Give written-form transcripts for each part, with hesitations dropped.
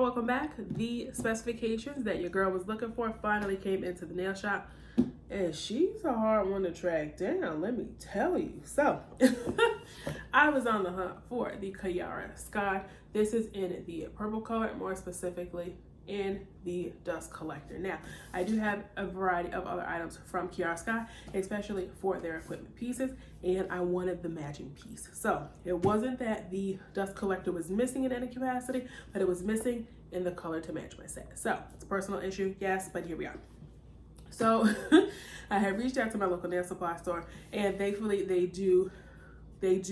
welcome back. The specifications that your girl was looking for finally came into the nail shop, and she's a hard one to track down, let me tell you. So I was on the hunt for the Kiara Sky. This is in the purple color, more specifically in the dust collector. Now, I do have a variety of other items from Kiara Sky, especially for their equipment pieces, and I wanted the matching piece. So it wasn't that the dust collector was missing in any capacity, but it was missing in the color to match my set. So it's a personal issue, yes, but here we are. So I had reached out to my local nail supply store, and thankfully they do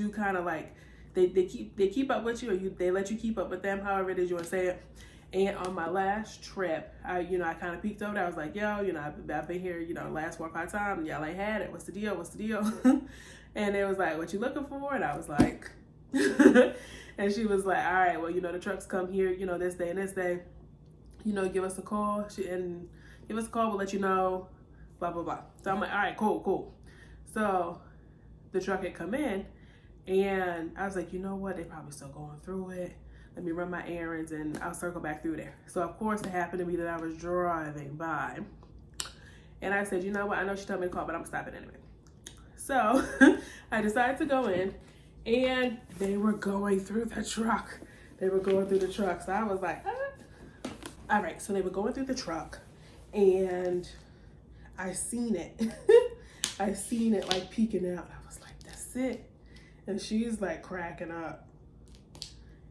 kind of like they keep up with you, or they let you keep up with them, however it is you want to say it. And on my last trip, I kind of peeked over there. I was like, yo, I've been here, last 4 or 5 times. Y'all ain't had it. What's the deal? What's the deal? And it was like, what you looking for? And I was like, and she was like, all right, well, the trucks come here, this day and this day, give us a call. We'll let you know, blah, blah, blah. So I'm like, all right, cool. So the truck had come in, and I was like, you know what? They probably still going through it. Let me run my errands and I'll circle back through there. So of course it happened to me that I was driving by, and I said, you know what? I know she told me to call, but I'm stopping anyway. So I decided to go in, and they were going through the truck. So I was like, all right. So they were going through the truck, and I seen it. I seen it like peeking out. I was like, that's it. And she's like cracking up.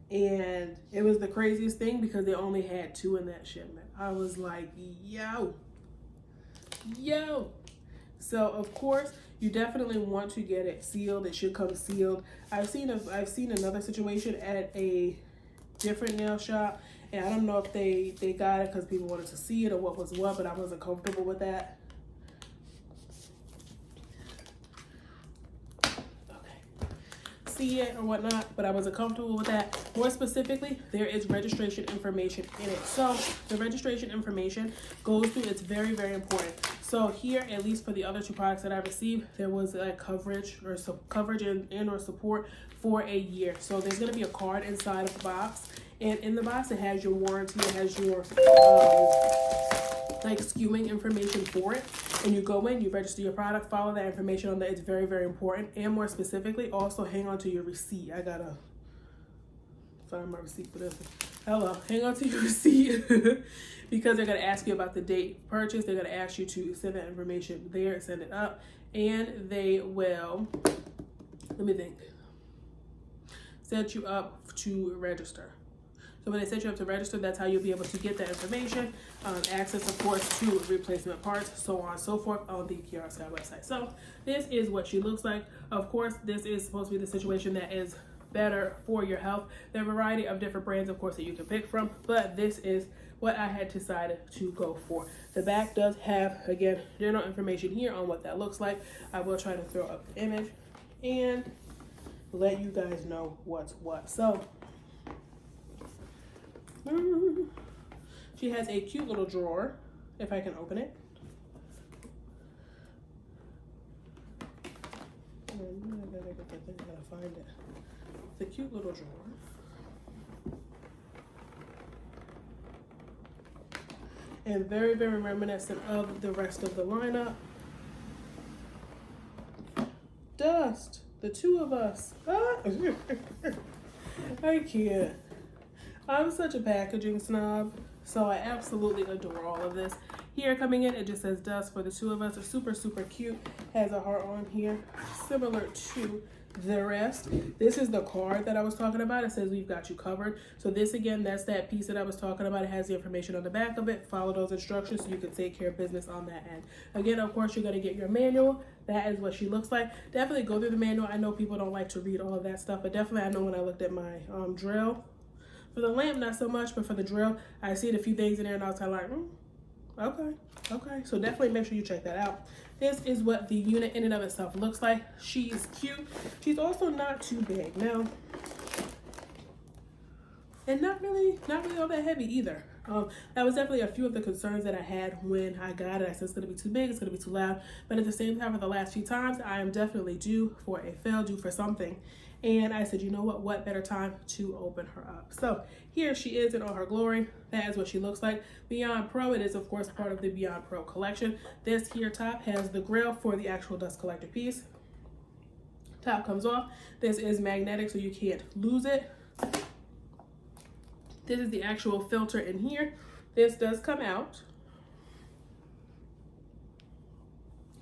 And it was the craziest thing because they only had 2 in that shipment. I was like, yo. So of course, you definitely want to get it sealed. It should come sealed. I've seen another situation at a different nail shop, and I don't know if they got it because people wanted to see it or what was what, but I wasn't comfortable with that. See it or whatnot, but I wasn't comfortable with that. More specifically, there is registration information in it. So the registration information goes through, it's very, very important. So here, at least for the other 2 products that I received, there was a coverage and or support for a year. So there's going to be a card inside of the box, and in the box it has your warranty, it has your skewing information for it, and you go in, you register your product, follow that information on there. It's very, very important. And more specifically, also hang on to your receipt. I gotta find my receipt for this. Hang on to your receipt because they're gonna ask you about the date purchase. They're gonna ask you to send that information there, send it up, and they will, set you up to register. So when they set you up to register, that's how you'll be able to get that information, access, of course, to replacement parts, so on and so forth on the Kiara Sky website. So this is what she looks like. Of course, this is supposed to be the situation that is better for your health. There are a variety of different brands, of course, that you can pick from, but this is what I had decided to go for. The back does have, again, general information here on what that looks like. I will try to throw up the image and let you guys know what's what. So she has a cute little drawer, if I can open it. I gotta find it. It's a cute little drawer. And very, very reminiscent of the rest of the lineup. Dust, the 2 of us. I can't. I'm such a packaging snob, so I absolutely adore all of this. Here coming in, it just says dust for the 2 of us. It's super, super cute. Has a heart on here, similar to the rest. This is the card that I was talking about. It says we've got you covered. So this, again, that's that piece that I was talking about. It has the information on the back of it. Follow those instructions so you can take care of business on that end. Again, of course, you're going to get your manual. That is what she looks like. Definitely go through the manual. I know people don't like to read all of that stuff, but definitely I know when I looked at my drill. For the lamp, not so much, but for the drill, I see a few things in there, and I was kind of like, okay. So definitely make sure you check that out. This is what the unit in and of itself looks like. She's cute. She's also not too big. Now, and not really all that heavy either. That was definitely a few of the concerns that I had when I got it. I said it's going to be too big, it's going to be too loud, but at the same time, for the last few times, I am definitely due for a fill, due for something. And I said, you know what better time to open her up. So here she is in all her glory. That is what she looks like. Beyond Pro, it is of course part of the Beyond Pro collection. This here top has the grill for the actual dust collector piece. Top comes off. This is magnetic, so you can't lose it. This is the actual filter in here. This does come out.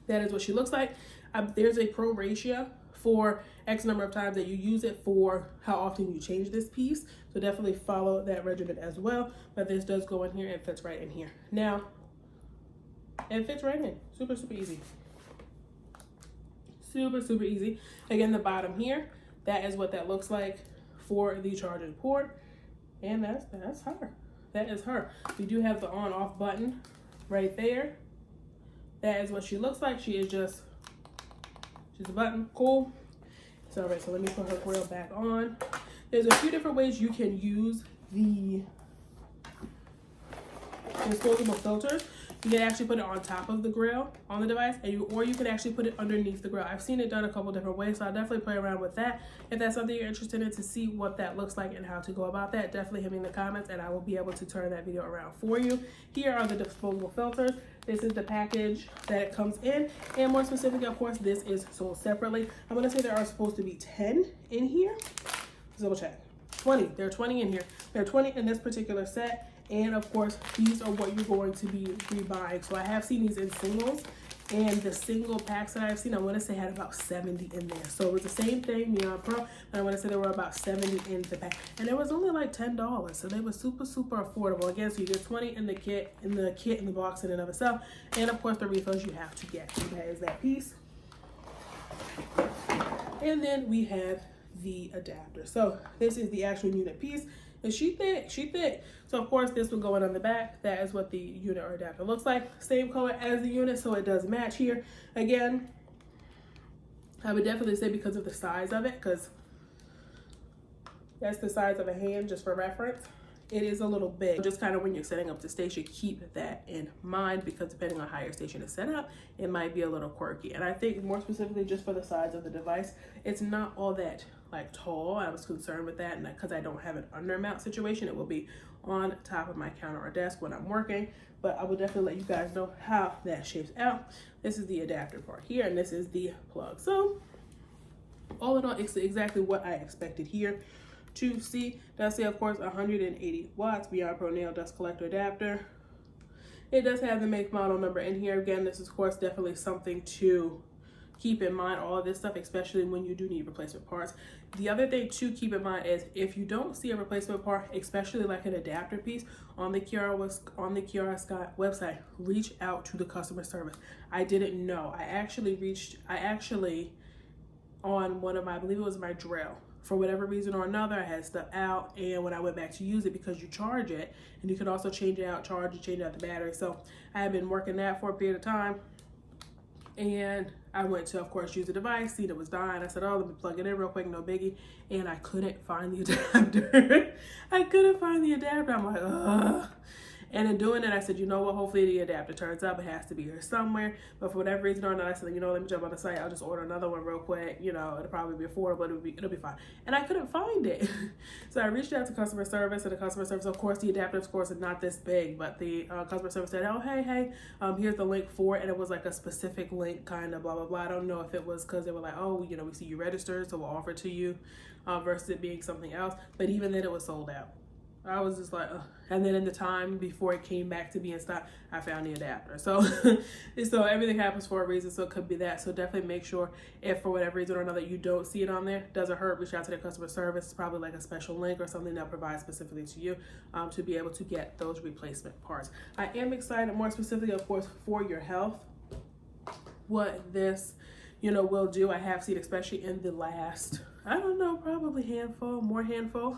That is what she looks like. There's a pro ratio for X number of times that you use it for how often you change this piece. So definitely follow that regimen as well. But this does go in here and fits right in here. Now, it fits right in. Super, super easy. Super, super easy. Again, the bottom here, that is what that looks like for the charging port. And that's her. That is her. We do have the on-off button right there. That is what she looks like. She's a button. Cool. So, all right, so let me put her grill back on. There's a few different ways you can use the disposable filters. You can actually put it on top of the grill on the device, or you can actually put it underneath the grill. I've seen it done a couple different ways, so I'll definitely play around with that. If that's something you're interested in to see what that looks like and how to go about that, definitely hit me in the comments and I will be able to turn that video around for you. Here are the disposable filters. This is the package that it comes in, and more specifically, of course, this is sold separately. I'm gonna say there are supposed to be 10 in here. Let's double check. 20. There are 20 in here. There are 20 in this particular set. And of course, these are what you're going to be rebuying. So I have seen these in singles, and the single packs that I've seen, I want to say had about 70 in there. So it was the same thing, Beyond Pro, and I want to say there were about 70 in the pack. And it was only like $10. So they were super, super affordable. Again, so you get 20 in the kit, in the box in and of itself. And of course, the refills you have to get. So that is that piece. And then we have the adapter. So this is the actual unit piece. And she thick. So of course this will go in on the back. That is what the unit or adapter looks like. Same color as the unit, so it does match here. Again, I would definitely say because of the size of it, because that's the size of a hand, just for reference. It is a little big. Just kind of when you're setting up the station, keep that in mind, because depending on how your station is set up, it might be a little quirky. And I think more specifically just for the size of the device, it's not all that like tall. I was concerned with that, and because I don't have an undermount situation, it will be on top of my counter or desk when I'm working. But I will definitely let you guys know how that shapes out. This is the adapter part here, and this is the plug. So all in all, it's exactly what I expected here to see. Does say, of course, 180 watts Beyond Pro nail dust collector adapter. It does have the make model number in here. Again, this is of course definitely something to keep in mind, all of this stuff, especially when you do need replacement parts. The other thing to keep in mind is if you don't see a replacement part, especially like an adapter piece on the Kiara Scott website, reach out to the customer service. I didn't know. I actually on one of my, I believe it was my drill, for whatever reason or another, I had stuff out, and when I went back to use it, because you charge it and you can also change it out, charge it, change out the battery. So I had been working that for a period of time, and I went to, of course, use the device, see that it was dying. I said, oh, let me plug it in real quick, no biggie. And I couldn't find the adapter. I couldn't find the adapter. I'm like, ugh. And in doing it, I said, you know what, hopefully the adapter turns up. It has to be here somewhere. But for whatever reason or another, I said, you know, let me jump on the site. I'll just order another one real quick. You know, it'll probably be affordable. It'll be fine. And I couldn't find it. So I reached out to customer service, and the customer service, of course, the adapter, of course, is not this big, but the customer service said, oh, hey, here's the link for it. And it was like a specific link, kind of blah, blah, blah. I don't know if it was because they were like, oh, you know, we see you registered, so we'll offer it to you, versus it being something else. But even then, it was sold out. I was just like, ugh. And then in the time before it came back to be in stock, I found the adapter. So, so everything happens for a reason. So it could be that. So definitely make sure if for whatever reason or another you don't see it on there, doesn't hurt, reach out to the customer service. It's probably like a special link or something they'll provide specifically to you to be able to get those replacement parts. I am excited, more specifically, of course, for your health, what this, you know, will do. I have seen, especially in the last, I don't know, probably more handful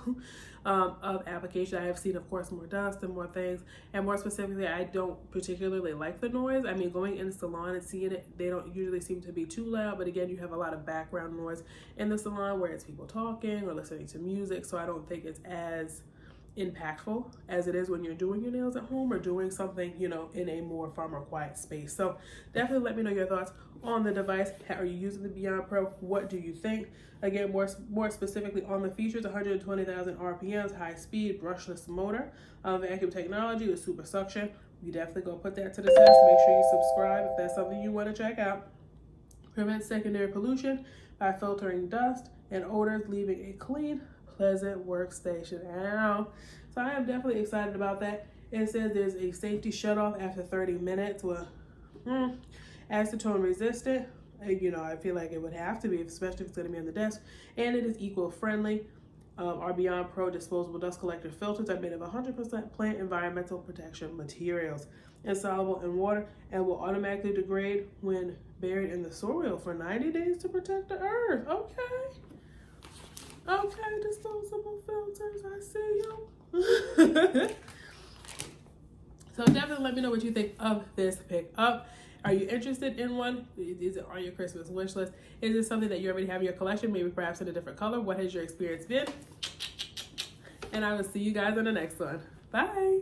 of applications. I have seen, of course, more dust and more things. And more specifically, I don't particularly like the noise. I mean, going in the salon and seeing it, they don't usually seem to be too loud. But again, you have a lot of background noise in the salon where it's people talking or listening to music. So I don't think it's as impactful as it is when you're doing your nails at home or doing something, you know, in a more fun or quiet space. So definitely let me know your thoughts on the device. How are you using the Beyond Pro? What do you think? Again, more specifically on the features: 120,000 RPMs, high speed, brushless motor, vacuum technology with super suction. You definitely go put that to the test. Make sure you subscribe if that's something you want to check out. Prevents secondary pollution by filtering dust and odors, leaving a clean, pleasant workstation. Ow. So I am definitely excited about that. It says there's a safety shut-off after 30 minutes. Well, acetone resistant. You know, I feel like it would have to be, especially if it's going to be on the desk. And it is eco-friendly. Our Beyond Pro disposable dust collector filters are made of 100% plant environmental protection materials, insoluble in water, and will automatically degrade when buried in the soil for 90 days to protect the earth. Okay, disposable filters, I see you. So definitely let me know what you think of this pickup. Are you interested in one? Is it on your Christmas wish list? Is it something that you already have in your collection, maybe perhaps in a different color? What has your experience been? And I will see you guys in the next one. Bye.